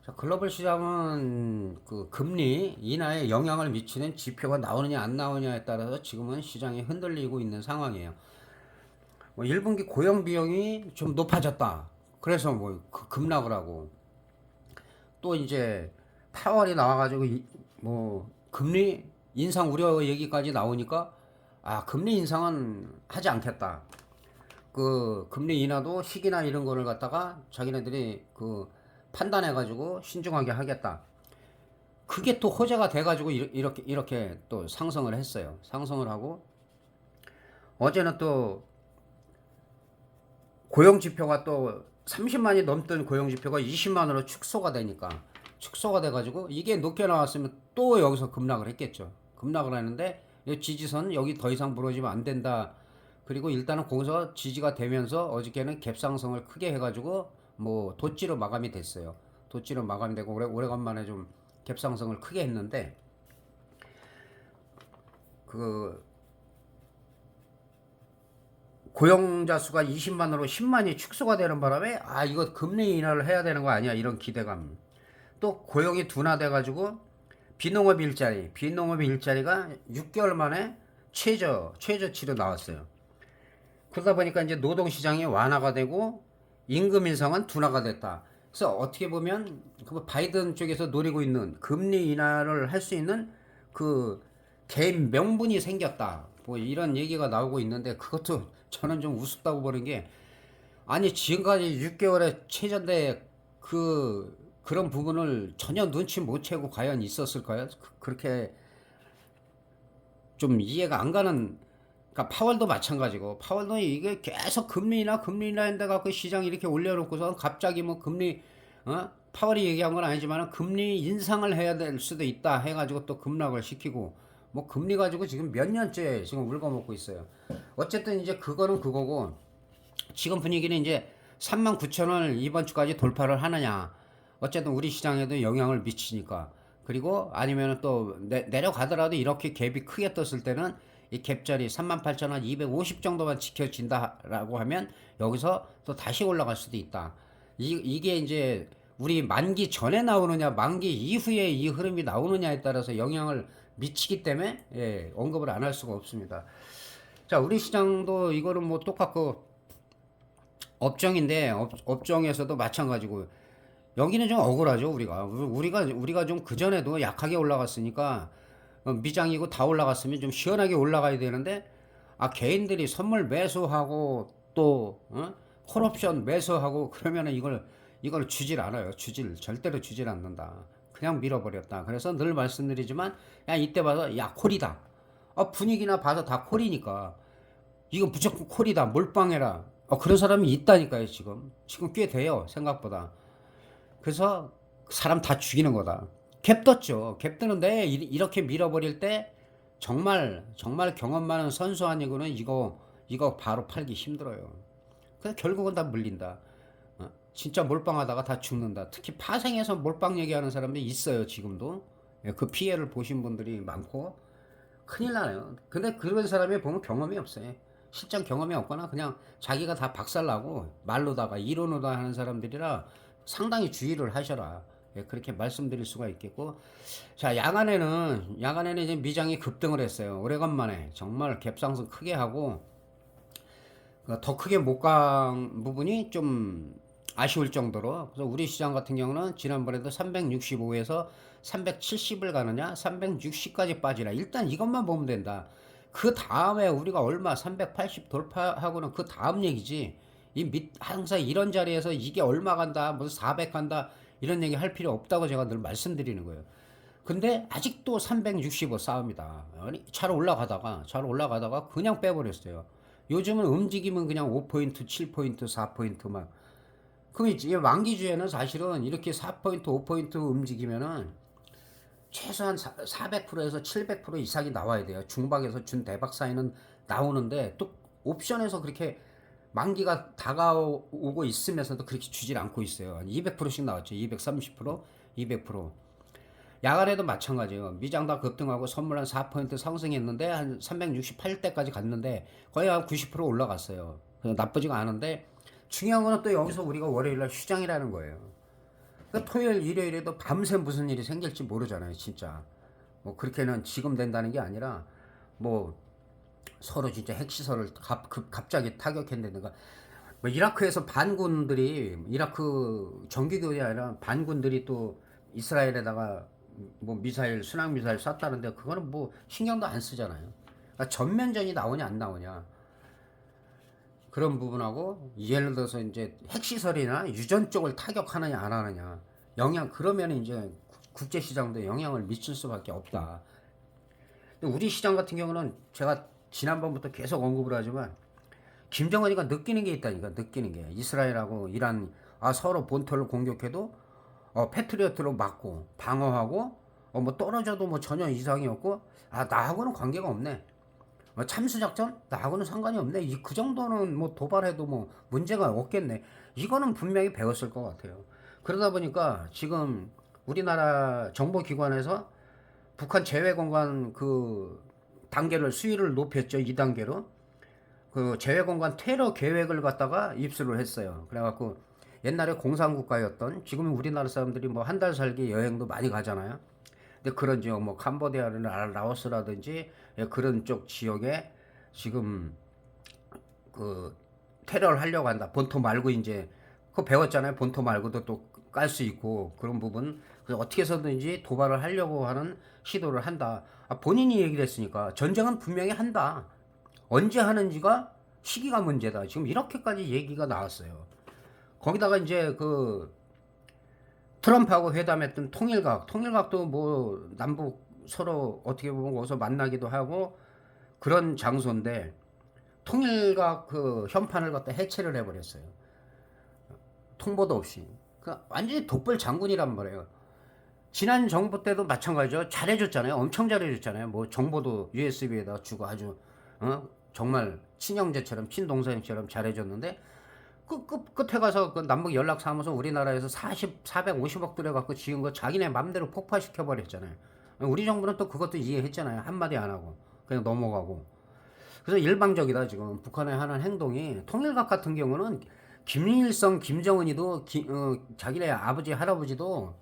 자, 글로벌 시장은 그 금리 인하에 영향을 미치는 지표가 나오느냐 안 나오느냐에 따라서 지금은 시장이 흔들리고 있는 상황이에요. 뭐 1분기 고용 비용이 좀 높아졌다. 그래서 뭐 급락을 하고 또 이제 파월이 나와가지고 뭐 금리 인상 우려 얘기까지 나오니까 아 금리 인상은 하지 않겠다. 그 금리 인하도 시기나 이런 거를 갖다가 자기네들이 그 판단해가지고 신중하게 하겠다. 그게 또 호재가 돼가지고 이렇게 또 상승을 했어요. 상승을 하고 어제는 또 고용 지표가 또 30만이 넘던 고용 지표가 20만으로 축소가 되니까 축소가 돼가지고 이게 높게 나왔으면 또 여기서 급락을 했겠죠. 급락을 하는데 지지선 여기 더 이상 무너지면 안 된다. 그리고 일단은 거기서 지지가 되면서 어저께는 갭상승을 크게 해가지고 뭐 도치로 마감이 됐어요. 도치로 마감이 되고 오래간만에 좀 갭상승을 크게 했는데 그 고용자 수가 20만으로 10만이 축소가 되는 바람에 아 이거 금리 인하를 해야 되는 거 아니야 이런 기대감. 또 고용이 둔화돼 가지고 비농업 일자리가 6개월 만에 최저치로 나왔어요. 그러다 보니까 이제 노동 시장이 완화가 되고 임금 인상은 둔화가 됐다. 그래서 어떻게 보면 그 바이든 쪽에서 노리고 있는 금리 인하를 할 수 있는 그 개인 명분이 생겼다. 뭐 이런 얘기가 나오고 있는데 그것도 저는 좀 우습다고 보는 게 아니 지금까지 6개월의 최저인데 그런 부분을 전혀 눈치 못 채고 과연 있었을까요? 그렇게 좀 이해가 안 가는. 그러니까 파월도 마찬가지고 파월도 이게 계속 금리 인하 했는데 갖고 시장 이렇게 올려놓고서 갑자기 뭐 금리 파월이 얘기한 건 아니지만 금리 인상을 해야 될 수도 있다 해가지고 또 급락을 시키고 뭐 금리 가지고 지금 몇 년째 지금 울거먹고 있어요. 어쨌든 이제 그거는 그거고 지금 분위기는 이제 39,000원을 이번 주까지 돌파를 하느냐. 어쨌든 우리 시장에도 영향을 미치니까. 그리고 아니면 또 내려가더라도 이렇게 갭이 크게 떴을 때는 이 갭자리 38,000원 250 정도만 지켜진다라고 하면 여기서 또 다시 올라갈 수도 있다. 이게 이제 우리 만기 전에 나오느냐 만기 이후에 이 흐름이 나오느냐에 따라서 영향을 미치기 때문에 언급을 안 할 수가 없습니다. 자, 우리 시장도 이거는 뭐 똑같고 업종인데 업종에서도 마찬가지고 여기는 좀 억울하죠. 우리가 좀 그전에도 약하게 올라갔으니까 미장이고 다 올라갔으면 좀 시원하게 올라가야 되는데 아 개인들이 선물 매수하고 또 콜옵션 매수하고 그러면은 이걸 주질 않아요. 절대로 주질 않는다. 그냥 밀어버렸다. 그래서 늘 말씀드리지만 야 이때 봐서 야 콜이다. 분위기나 봐서 다 콜이니까 이거 무조건 콜이다. 몰빵해라. 그런 사람이 있다니까요, 지금 꽤 돼요, 생각보다. 그래서 사람 다 죽이는 거다. 갭 떴죠. 갭 뜨는데 이렇게 밀어버릴 때 정말 경험 많은 선수 아니고는 이거 바로 팔기 힘들어요. 그래서 결국은 다 물린다. 진짜 몰빵하다가 다 죽는다. 특히 파생해서 몰빵 얘기하는 사람들이 있어요, 지금도. 그 피해를 보신 분들이 많고. 큰일 나요. 근데 그런 사람이 보면 경험이 없어요. 실전 경험이 없거나 그냥 자기가 다 박살나고 말로다가 이론으로 하는 사람들이라 상당히 주의를 하셔라. 그렇게 말씀드릴 수가 있겠고. 자, 야간에는 이제 미장이 급등을 했어요. 오래간만에 정말 갭상승 크게 하고 더 크게 못 간 부분이 좀 아쉬울 정도로. 그래서 우리 시장 같은 경우는 지난번에도 365에서 370을 가느냐 360까지 빠지라. 일단 이것만 보면 된다. 그 다음에 우리가 얼마 380 돌파하고는 그 다음 얘기지. 항상 이런 자리에서 이게 얼마 간다 무슨 400 간다 이런 얘기 할 필요 없다고 제가 늘 말씀드리는 거예요. 근데 아직도 365 싸웁니다. 아니 잘 올라가다가 그냥 빼버렸어요. 요즘은 움직임은 그냥 5포인트 7포인트 4포인트만. 그럼 이제 만기주에는 사실은 이렇게 4포인트 5포인트 움직이면은 최소한 400%에서 700% 이상이 나와야 돼요. 중박에서 준 대박 사이는 나오는데 또 옵션에서 그렇게 만기가 다가오고 있으면서도 그렇게 주질 않고 있어요. 200%씩 나왔죠. 230%, 200%. 야간에도 마찬가지예요. 미장 다 급등하고 선물 한 4% 상승했는데 한 368대까지 갔는데 거의 한 90% 올라갔어요. 그래서 나쁘지가 않은데 중요한 거는 또 여기서 우리가 월요일날 휴장이라는 거예요. 그 토요일 일요일에도 밤새 무슨 일이 생길지 모르잖아요 진짜. 뭐 그렇게는 지금 된다는 게 아니라 뭐 서로 진짜 핵시설을 갑자기 타격했는데가 뭐 이라크에서 반군들이 이라크 정규군이 아니라 반군들이 또 이스라엘에다가 뭐 미사일 순항 미사일 쐈다는데 그거는 뭐 신경도 안 쓰잖아요. 그러니까 전면전이 나오냐 안 나오냐 그런 부분하고 예를 들어서 이제 핵시설이나 유전 쪽을 타격하느냐 안 하느냐 영향 그러면 이제 국제 시장도 영향을 미칠 수밖에 없다. 근데 우리 시장 같은 경우는 제가 지난번부터 계속 언급을 하지만 김정은이가 느끼는 게 있다니까. 느끼는 게 이스라엘하고 이란 서로 본토를 공격해도 패트리어트로 막고 방어하고 뭐 떨어져도 뭐 전혀 이상이 없고 나하고는 관계가 없네. 참수작전 나하고는 상관이 없네. 그 정도는 뭐 도발해도 뭐 문제가 없겠네. 이거는 분명히 배웠을 것 같아요. 그러다 보니까 지금 우리나라 정보기관에서 북한 제외공간 그 단계를 수위를 높였죠. 2단계로. 그 제외공간 테러 계획을 갖다가 입수를 했어요. 그래갖고 옛날에 공산국가였던 지금 우리나라 사람들이 뭐 한 달 살기 여행도 많이 가잖아요. 근데 그런 지역 뭐 캄보디아나 라오스라든지 그런 쪽 지역에 지금 그 테러를 하려고 한다. 본토 말고 이제 그거 배웠잖아요. 본토 말고도 또 깔 수 있고 그런 부분 그래서 어떻게 해서든지 도발을 하려고 하는 시도를 한다. 본인이 얘기를 했으니까 전쟁은 분명히 한다. 언제 하는지가 시기가 문제다. 지금 이렇게까지 얘기가 나왔어요. 거기다가 이제 그 트럼프하고 회담했던 통일각도 뭐 남북 서로 어떻게 보면 거기서 만나기도 하고 그런 장소인데 통일각 그 현판을 갖다 해체를 해버렸어요. 통보도 없이. 그 완전히 독불 장군이란 말이에요. 지난 정부 때도 마찬가지죠. 잘해줬잖아요. 엄청 잘해줬잖아요. 뭐 정보도 USB에다 주고 아주 정말 친형제처럼 친동생처럼 잘해줬는데 끝에 가서 그 남북 연락사무소 우리나라에서 450억 들여갖고 지은 거 자기네 맘대로 폭파시켜버렸잖아요. 우리 정부는 또 그것도 이해했잖아요. 한마디 안 하고 그냥 넘어가고. 그래서 일방적이다 지금 북한의 하는 행동이. 통일각 같은 경우는 김일성, 김정은이도 자기네 아버지, 할아버지도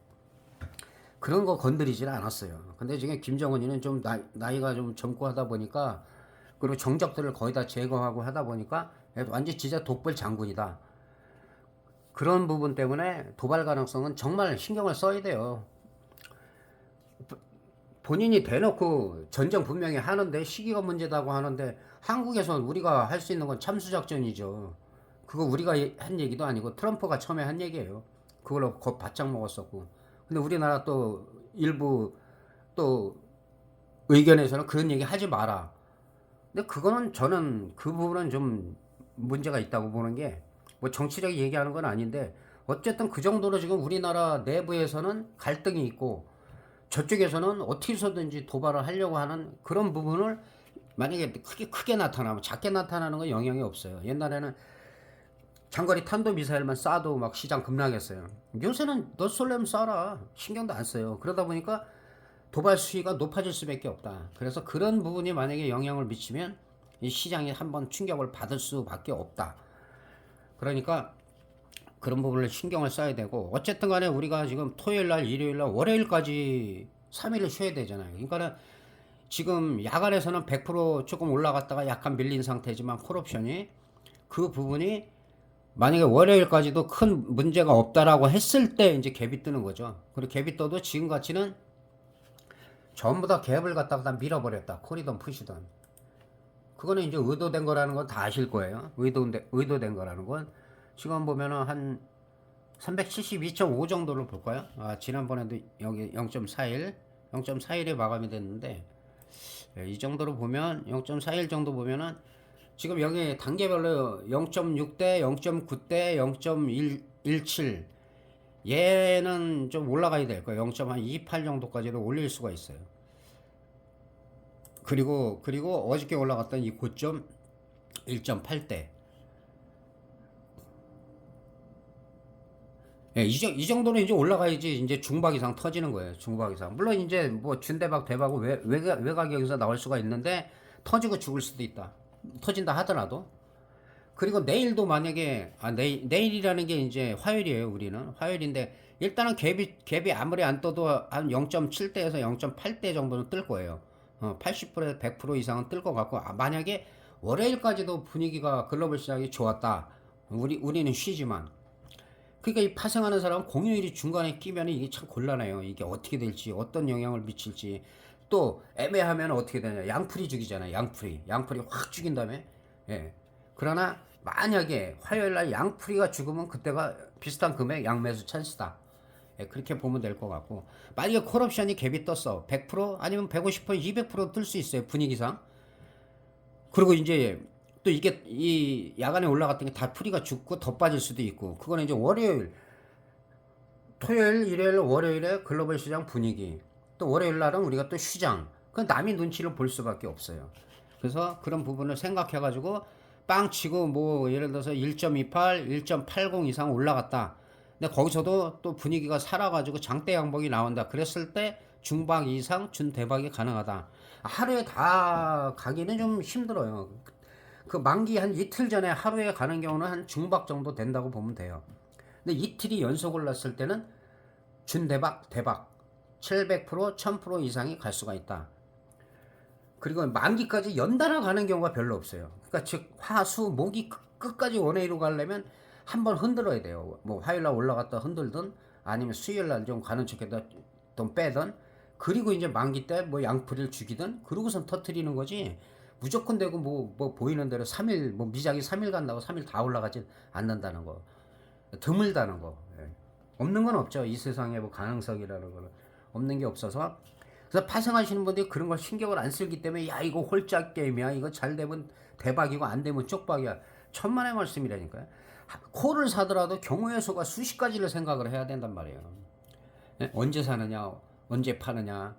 그런 거 건드리질 않았어요. 근데 지금 김정은이는 좀 나이가 좀 젊고 하다 보니까 그리고 정적들을 거의 다 제거하고 하다 보니까 완전 진짜 독불 장군이다. 그런 부분 때문에 도발 가능성은 정말 신경을 써야 돼요. 본인이 대놓고 전쟁 분명히 하는데 시기가 문제다고 하는데 한국에서 우리가 할 수 있는 건 참수작전이죠. 그거 우리가 한 얘기도 아니고 트럼프가 처음에 한 얘기예요. 그걸로 겁 바짝 먹었었고. 근데 우리나라 또 일부 또 의견에서는 그런 얘기 하지 마라. 근데 그거는 저는 그 부분은 좀 문제가 있다고 보는 게 뭐 정치적인 얘기하는 건 아닌데 어쨌든 그 정도로 지금 우리나라 내부에서는 갈등이 있고 저쪽에서는 어떻게 해서든지 도발을 하려고 하는 그런 부분을 만약에 크게 나타나면 작게 나타나는 건 영향이 없어요. 옛날에는 장거리 탄도미사일만 쏴도 막 시장 급락했어요. 요새는 너 쏠려면 쏴라. 신경도 안 써요. 그러다 보니까 도발 수위가 높아질 수밖에 없다. 그래서 그런 부분이 만약에 영향을 미치면 이 시장이 한번 충격을 받을 수밖에 없다. 그러니까 그런 부분을 신경을 써야 되고 어쨌든 간에 우리가 지금 토요일날 일요일날 월요일까지 3일을 쉬어야 되잖아요. 그러니까 지금 야간에서는 100% 조금 올라갔다가 약간 밀린 상태지만 콜옵션이 그 부분이 만약에 월요일까지도 큰 문제가 없다라고 했을 때 이제 갭이 뜨는 거죠. 그리고 갭이 떠도 지금 같이는 전부 다 갭을 갖다가 다 밀어버렸다. 콜이든 푸시든. 그거는 이제 의도된 거라는 건 다 아실 거예요. 의도된 거라는 건. 지금 보면은 한 372.5 정도를 볼까요? 지난번에도 여기 0.41에 마감이 됐는데, 이 정도로 보면, 0.41 정도 보면은, 지금 여기 단계별로 0.6대, 0.9대, 0.17. 얘는 좀 올라가야 될 거예요. 0.28 정도까지도 올릴 수가 있어요. 그리고 어저께 올라갔던 이 고점 1.8대. 예, 이 정도는 이제 올라가야지 이제 중박 이상 터지는 거예요. 중박 이상. 물론 이제 뭐 준대박 대박은 외곽에서 나올 수가 있는데 터지고 죽을 수도 있다. 터진다 하더라도. 그리고 내일도 만약에 내일이라는 게 이제 화요일이에요. 우리는 화요일인데 일단은 갭이 아무리 안 떠도 한 0.7대에서 0.8대 정도는 뜰 거예요. 80%에서 100% 이상은 뜰 것 같고, 만약에 월요일까지도 분위기가 글로벌 시장이 좋았다. 우리는 쉬지만. 그러니까 이 파생하는 사람은 공휴일이 중간에 끼면 이게 참 곤란해요. 이게 어떻게 될지, 어떤 영향을 미칠지. 또 애매하면 어떻게 되냐. 양풀이 죽이잖아요. 양풀이 확 죽인 다음에. 예. 그러나 만약에 화요일 날 양풀이가 죽으면 그때가 비슷한 금액 양매수 찬스다. 예, 그렇게 보면 될 것 같고, 만약에 콜옵션이 갭이 떴어 100% 아니면 150% 200% 뜰 수 있어요, 분위기상. 그리고 이제 또 이게 이 야간에 올라갔던 게 다 풀이가 죽고 더 빠질 수도 있고, 그거는 이제 월요일, 토요일, 일요일, 월요일에 글로벌 시장 분위기, 또 월요일 날은 우리가 또 시장, 그 남이 눈치를 볼 수밖에 없어요. 그래서 그런 부분을 생각해 가지고 빵 치고 뭐 예를 들어서 1.28, 1.80 이상 올라갔다. 근데 거기서도 또 분위기가 살아가지고 장대 양봉이 나온다. 그랬을 때 중박 이상 준 대박이 가능하다. 하루에 다 가기는 좀 힘들어요. 그 만기 한 이틀 전에 하루에 가는 경우는 한 중박 정도 된다고 보면 돼요. 근데 이틀이 연속 올랐을 때는 준 대박 700% 1000% 이상이 갈 수가 있다. 그리고 만기까지 연달아 가는 경우가 별로 없어요. 그러니까 즉 화수 목이 끝까지 원웨이로 가려면 한번 흔들어야 돼요. 뭐 화요일날 올라갔다 흔들든 아니면 수요일날 좀 가는 척해다 좀 빼든, 그리고 이제 만기 때 뭐 양풀이를 죽이든 그러고선 터트리는 거지. 무조건 되고 뭐 보이는 대로 3일 뭐 미장이 3일 간다고 3일 다 올라가진 않는다는 거. 드물다는 거. 예. 없는 건 없죠. 이 세상에 뭐 가능성이라는 거는 없는 게 없어서. 그래서 파생하시는 분들이 그런 걸 신경을 안 쓰기 때문에 야 이거 홀짝 게임이야, 이거 잘 되면 대박이고 안 되면 쪽박이야, 천만의 말씀이라니까요. 콜을 사더라도 경우의 수가 수십 가지를 생각을 해야 된단 말이에요. 예? 언제 사느냐, 언제 파느냐,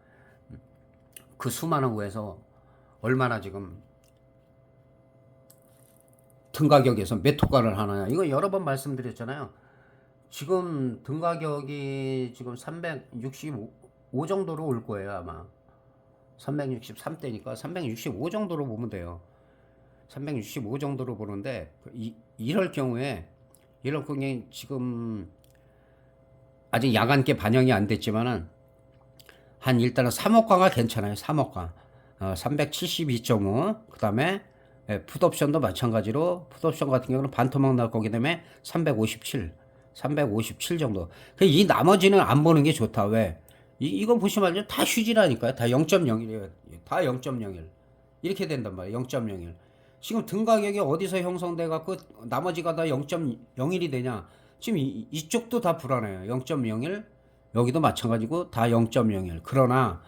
그 수많은 구에서 얼마나 지금 등가격에서 몇 호가를 하느냐, 이거 여러 번 말씀드렸잖아요. 지금 등가격이 지금 365 정도로 올 거예요 아마. 363대니까 365 정도로 보면 돼요. 365 정도로 보는데 이럴 경우에 지금 아직 야간께 반영이 안 됐지만은 한 일단은 3억가가 괜찮아요. 3억가 372.5. 그 다음에 풋옵션도 마찬가지로 풋옵션 같은 경우는 반토막 날 거기 때문에 357 정도. 이 나머지는 안 보는 게 좋다. 왜? 이거 보시면 알죠? 다 휴지라니까요. 다 0.01이에요. 다 0.01. 이렇게 된단 말이에요. 0.01. 지금 등 가격이 어디서 형성돼 갖고 나머지가 다 0.01이 되냐? 지금 이쪽도 다 불안해요. 0.01. 여기도 마찬가지고 다 0.01. 그러나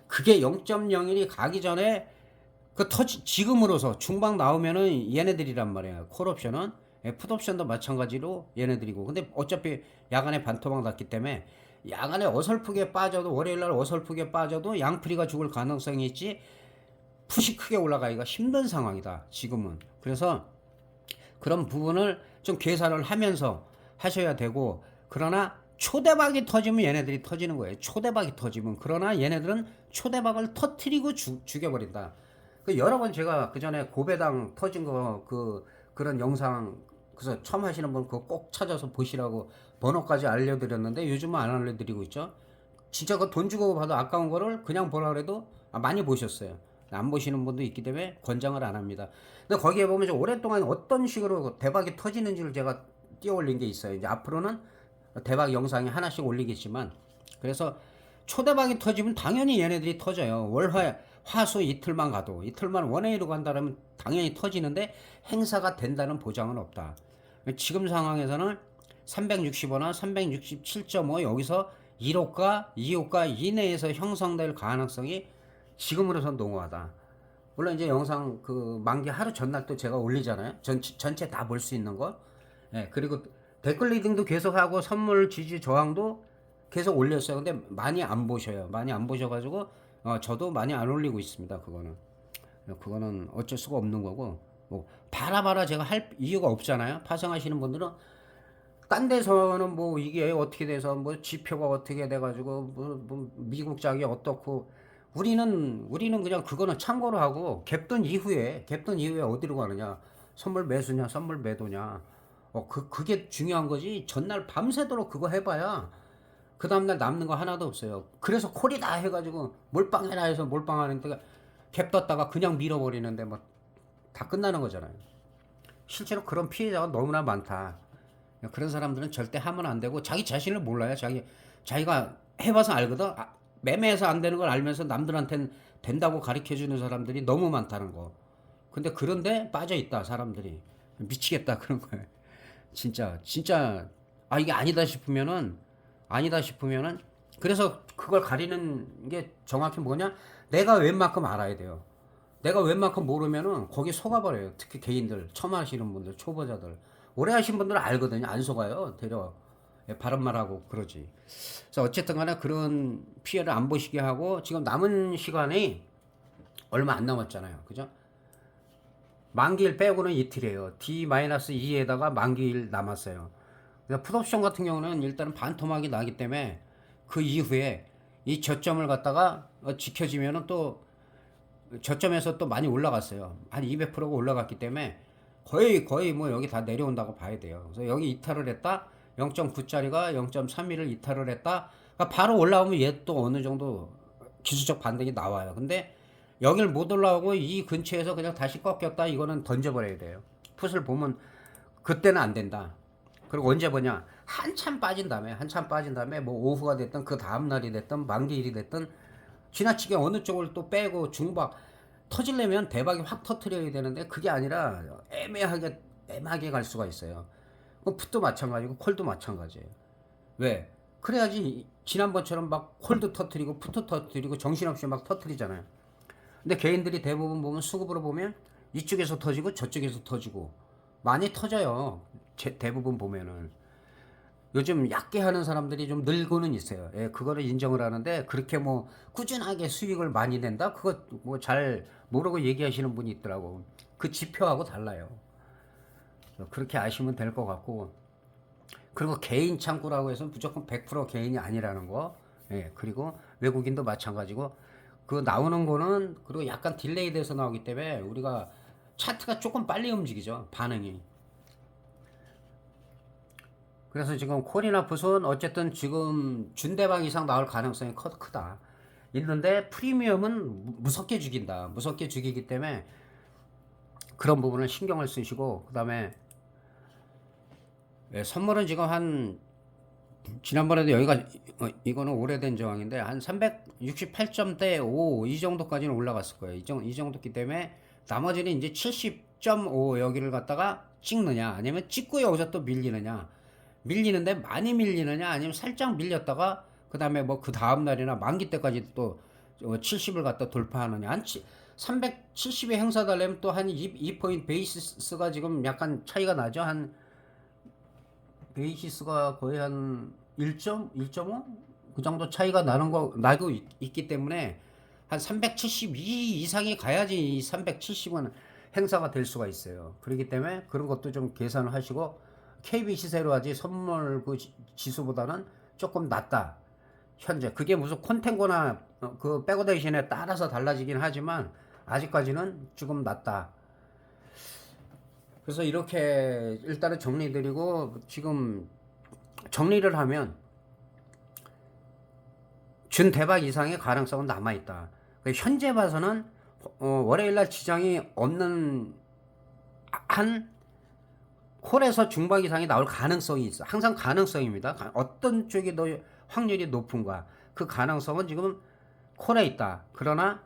그게 0.01이 가기 전에 지금으로서 중방 나오면은 얘네들이란 말이에요. 콜옵션은. 풋옵션도 마찬가지로 얘네들이고. 근데 어차피 야간에 반토막 났기 때문에 야간에 어설프게 빠져도, 월요일날 어설프게 빠져도 양풀이가 죽을 가능성이 있지 풋이 크게 올라가기가 힘든 상황이다 지금은. 그래서 그런 부분을 좀 계산을 하면서 하셔야 되고, 그러나 초대박이 터지면 얘네들이 터지는 거예요. 초대박이 터지면. 그러나 얘네들은 초대박을 터트리고 죽여버린다. 여러 번 제가 그 전에 고배당 터진 거 그런 영상, 그래서 처음 하시는 분 그거 꼭 찾아서 보시라고 번호까지 알려드렸는데 요즘은 안 알려드리고 있죠. 진짜 그 돈 주고 봐도 아까운 거를 그냥 보라 그래도 많이 보셨어요. 안 보시는 분도 있기 때문에 권장을 안 합니다. 근데 거기에 보면 오랫동안 어떤 식으로 대박이 터지는지를 제가 띄워 올린 게 있어요. 이제 앞으로는 대박 영상이 하나씩 올리겠지만, 그래서 초대박이 터지면 당연히 얘네들이 터져요. 화수 이틀만 가도, 이틀만 원웨이로 간다면 당연히 터지는데 행사가 된다는 보장은 없다. 지금 상황에서는 365나 367.5 여기서 1호가 2호가 이내에서 형성될 가능성이 지금으로선 농후하다. 물론 이제 영상 그 만기 하루 전날 또 제가 올리잖아요. 전체 다 볼 수 있는 거. 예, 그리고 댓글 리딩도 계속하고 선물 지지 저항도 계속 올렸어요. 근데 많이 안 보셔요. 많이 안 보셔가지고 저도 많이 안 올리고 있습니다. 그거는 어쩔 수가 없는 거고, 뭐 바라바라 제가 할 이유가 없잖아요. 파생하시는 분들은 딴 데서는 뭐 이게 어떻게 돼서 뭐 지표가 어떻게 돼가지고 뭐 미국 장이 어떻고, 우리는 그냥 그거는 참고로 하고 갭돈 이후에 어디로 가느냐, 선물 매수냐 선물 매도냐, 그게 중요한 거지. 전날 밤새도록 그거 해봐야 그 다음날 남는 거 하나도 없어요. 그래서 콜이다 해가지고 몰빵해라 해서 몰빵하는데 갭 떴다가 그냥 밀어버리는데 뭐 다 끝나는 거잖아요. 실제로 그런 피해자가 너무나 많다. 그런 사람들은 절대 하면 안 되고 자기 자신을 몰라요. 자기가 해봐서 알거든. 매매해서 안 되는 걸 알면서 남들한테는 된다고 가르쳐 주는 사람들이 너무 많다는 거. 근데 그런데 빠져 있다 사람들이. 미치겠다 그런 거예요. 진짜 이게 아니다 싶으면은 그래서 그걸 가리는 게 정확히 뭐냐? 내가 웬만큼 알아야 돼요. 내가 웬만큼 모르면은 거기 속아버려요. 특히 개인들, 처음 하시는 분들, 초보자들. 오래 하신 분들은 알거든요. 안 속아요. 되려. 바른 말하고 그러지. 그래서 어쨌든 간에 그런 피해를 안 보시게 하고 지금 남은 시간이 얼마 안 남았잖아요. 그죠? 만기일 빼고는 이틀이에요. D-2에다가 만기일 남았어요. 그래서 풋옵션 같은 경우는 일단은 반토막이 나기 때문에 그 이후에 이 저점을 갖다가 지켜지면은 또 저점에서 또 많이 올라갔어요. 한 200%가 올라갔기 때문에 거의 뭐 여기 다 내려온다고 봐야 돼요. 그래서 여기 이탈을 했다. 0.9짜리가 0.31을 이탈을 했다. 그러니까 바로 올라오면 얘 또 어느 정도 기술적 반등이 나와요. 근데 여길 못 올라오고 이 근처에서 그냥 다시 꺾였다. 이거는 던져버려야 돼요. 풋을 보면 그때는 안 된다. 그리고 언제 보냐? 한참 빠진 다음에 뭐 오후가 됐든 그 다음날이 됐든 만기일이 됐든 지나치게 어느 쪽을 또 빼고 중박 터지려면 대박이 확 터트려야 되는데 그게 아니라 애매하게 갈 수가 있어요. 풋도 마찬가지고 콜도 마찬가지예요. 왜? 그래야지 지난번처럼 막 콜도 터트리고 풋도 터트리고 정신없이 막 터트리잖아요. 근데 개인들이 대부분 보면 수급으로 보면 이쪽에서 터지고 저쪽에서 터지고 많이 터져요. 대부분 보면은 요즘 얕게 하는 사람들이 좀 늘고는 있어요. 예, 그거를 인정을 하는데 그렇게 뭐 꾸준하게 수익을 많이 낸다? 그거 뭐 잘 모르고 얘기하시는 분이 있더라고. 그 지표하고 달라요. 그렇게 아시면 될 것 같고. 그리고 개인 창구라고 해서 무조건 100% 개인이 아니라는 거. 예, 그리고 외국인도 마찬가지고. 그 나오는 거는 그리고 약간 딜레이 돼서 나오기 때문에 우리가 차트가 조금 빨리 움직이죠. 반응이. 그래서 지금 콜이나 풋은 어쨌든 지금 준대박 이상 나올 가능성이 크다. 있는데 프리미엄은 무섭게 죽인다. 무섭게 죽이기 때문에 그런 부분을 신경을 쓰시고 그다음에 선물은 지금 한 지난번에도 여기가 이거는 오래된 저항인데 한 368점대 5 이 정도까지는 올라갔을 거예요. 이 정도기 때문에 나머지는 이제 70.5 여기를 갖다가 찍느냐 아니면 찍고 여기서 또 밀리는데 많이 밀리느냐 아니면 살짝 밀렸다가 그 다음에 뭐 그 다음 날이나 만기 때까지 또 70을 갖다 돌파하느냐 한 370에 행사 달려면 또 한 2포인트 베이시스가 지금 약간 차이가 나죠. 한 베이시스가 거의 한 1점? 1.5? 그 정도 차이가 나고 있기 때문에 한 372 이상이 가야지 이 370은 행사가 될 수가 있어요. 그렇기 때문에 그런 것도 좀 계산을 하시고 KB 시세로 하지 선물 그 지수보다는 조금 낮다. 현재 그게 무슨 콘텐거나 그 백오데이션에 따라서 달라지긴 하지만 아직까지는 조금 낮다. 그래서 이렇게 일단은 정리드리고 지금 정리를 하면 준 대박 이상의 가능성은 남아있다. 현재 봐서는 월요일날 지장이 없는 한 콜에서 중박 이상이 나올 가능성이 있어. 항상 가능성입니다. 어떤 쪽이 더 확률이 높은가. 그 가능성은 지금 콜에 있다. 그러나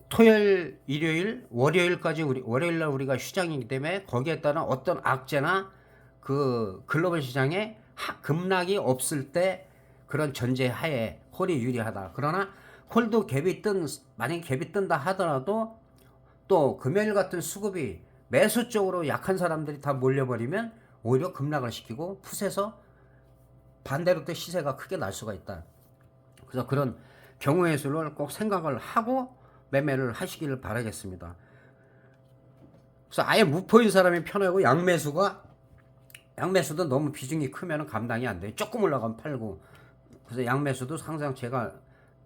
토요일, 일요일, 월요일까지 월요일날 우리가 시장이기 때문에 거기에 따른 어떤 악재나 그 글로벌 시장에 급락이 없을 때 그런 전제 하에 콜이 유리하다. 그러나 콜도 만약에 갭이 뜬다 하더라도 또 금요일 같은 수급이 매수 쪽으로 약한 사람들이 다 몰려버리면 오히려 급락을 시키고 풋에서 반대로 또 시세가 크게 날 수가 있다. 그래서 그런 경우의 수를 꼭 생각을 하고 매매를 하시기를 바라겠습니다. 그래서 아예 무포인 사람이 편하고 양매수도 너무 비중이 크면 감당이 안 돼요. 조금 올라가면 팔고. 그래서 양매수도 항상 제가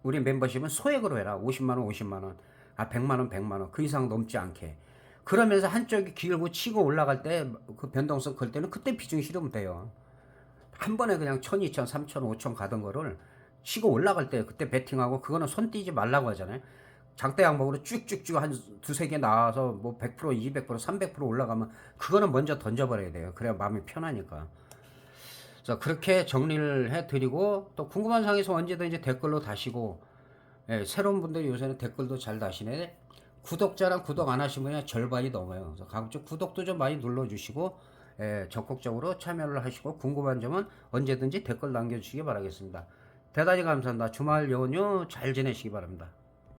우리 멤버십은 소액으로 해라. 50만원 50만원 100만원 100만원 그 이상 넘지 않게. 그러면서 한쪽이 길고 치고 올라갈 때 그 변동성 클 때는 그때 비중이 실으면 돼요. 한 번에 그냥 1000, 2000, 3000, 5000 가던 거를 치고 올라갈 때 그때 베팅하고, 그거는 손 떼지 말라고 하잖아요. 장대 양목으로 쭉쭉쭉 한 두세 개 나와서 뭐 100%, 200%, 300% 올라가면 그거는 먼저 던져버려야 돼요. 그래야 마음이 편하니까. 그래서 그렇게 정리를 해드리고, 또 궁금한 사항에서 언제든지 댓글로 다시고, 예, 새로운 분들이 요새는 댓글도 잘 다시네. 구독자랑 구독 안 하신 분이 절반이 넘어요. 그래서 가급적 구독도 좀 많이 눌러주시고, 예, 적극적으로 참여를 하시고, 궁금한 점은 언제든지 댓글 남겨주시기 바라겠습니다. 대단히 감사합니다. 주말 연휴 잘 지내시기 바랍니다.